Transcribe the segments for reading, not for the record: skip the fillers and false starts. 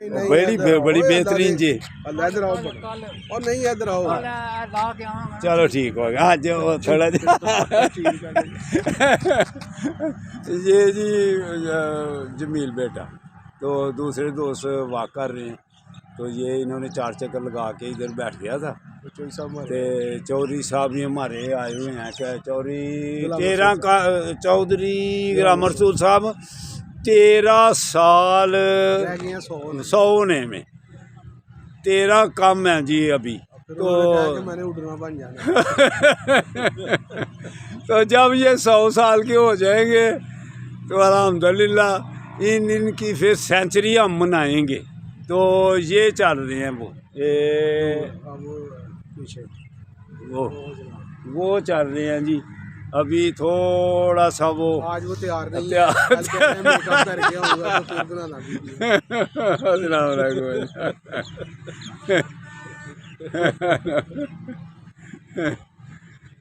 बड़ी बड़ी बेहतरीन जी। इधर आओ और नहीं इधर आओ। चलो ठीक हो गया। आज वो थोड़ा ये जी जमील बेटा तो दूसरे दोस्त वाक कर रहे हैं, तो ये इन्होंने 4 चक्कर लगा के इधर बैठ गया था। चौधरी साहब ये हमारे आए हुए हैं, क्या चौधरी गुलाम रसूल साहब 13 साल 100 होने में 13 कम है जी अभी। तो मैंने उड़ना बन जाना। तो जब ये 100 साल के हो जाएंगे तो अल्हम्दुलिल्लाह इनकी फिर सेंचुरी हम मनाएंगे। तो ये चल रहे हैं वो चल रहे हैं जी। अभी थोड़ा सा वो आज वो तैयार नहीं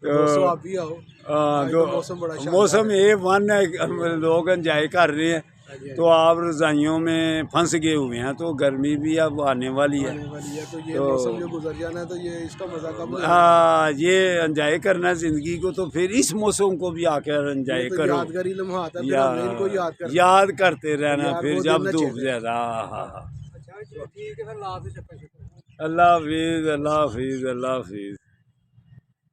तो आप भी आओ। मौसम ये वन है, लोग एंजॉय कर रहे हैं। तो आप रजाइयों में फंस गए हुए हैं, तो गर्मी भी अब आने वाली है। तो ये मौसम जो गुजर जाना है तो ये इसका मजा कब। हाँ, ये एंजॉय करना है जिंदगी को, तो फिर इस मौसम को भी आकर एंजॉय करो। यादगारी लम्हा आता है, याद करते रहना फिर जब धूप ज्यादा। अल्लाह हाफिज, अल्लाह हाफिज, अल्लाह हाफिज, अल्लाह हाफिज।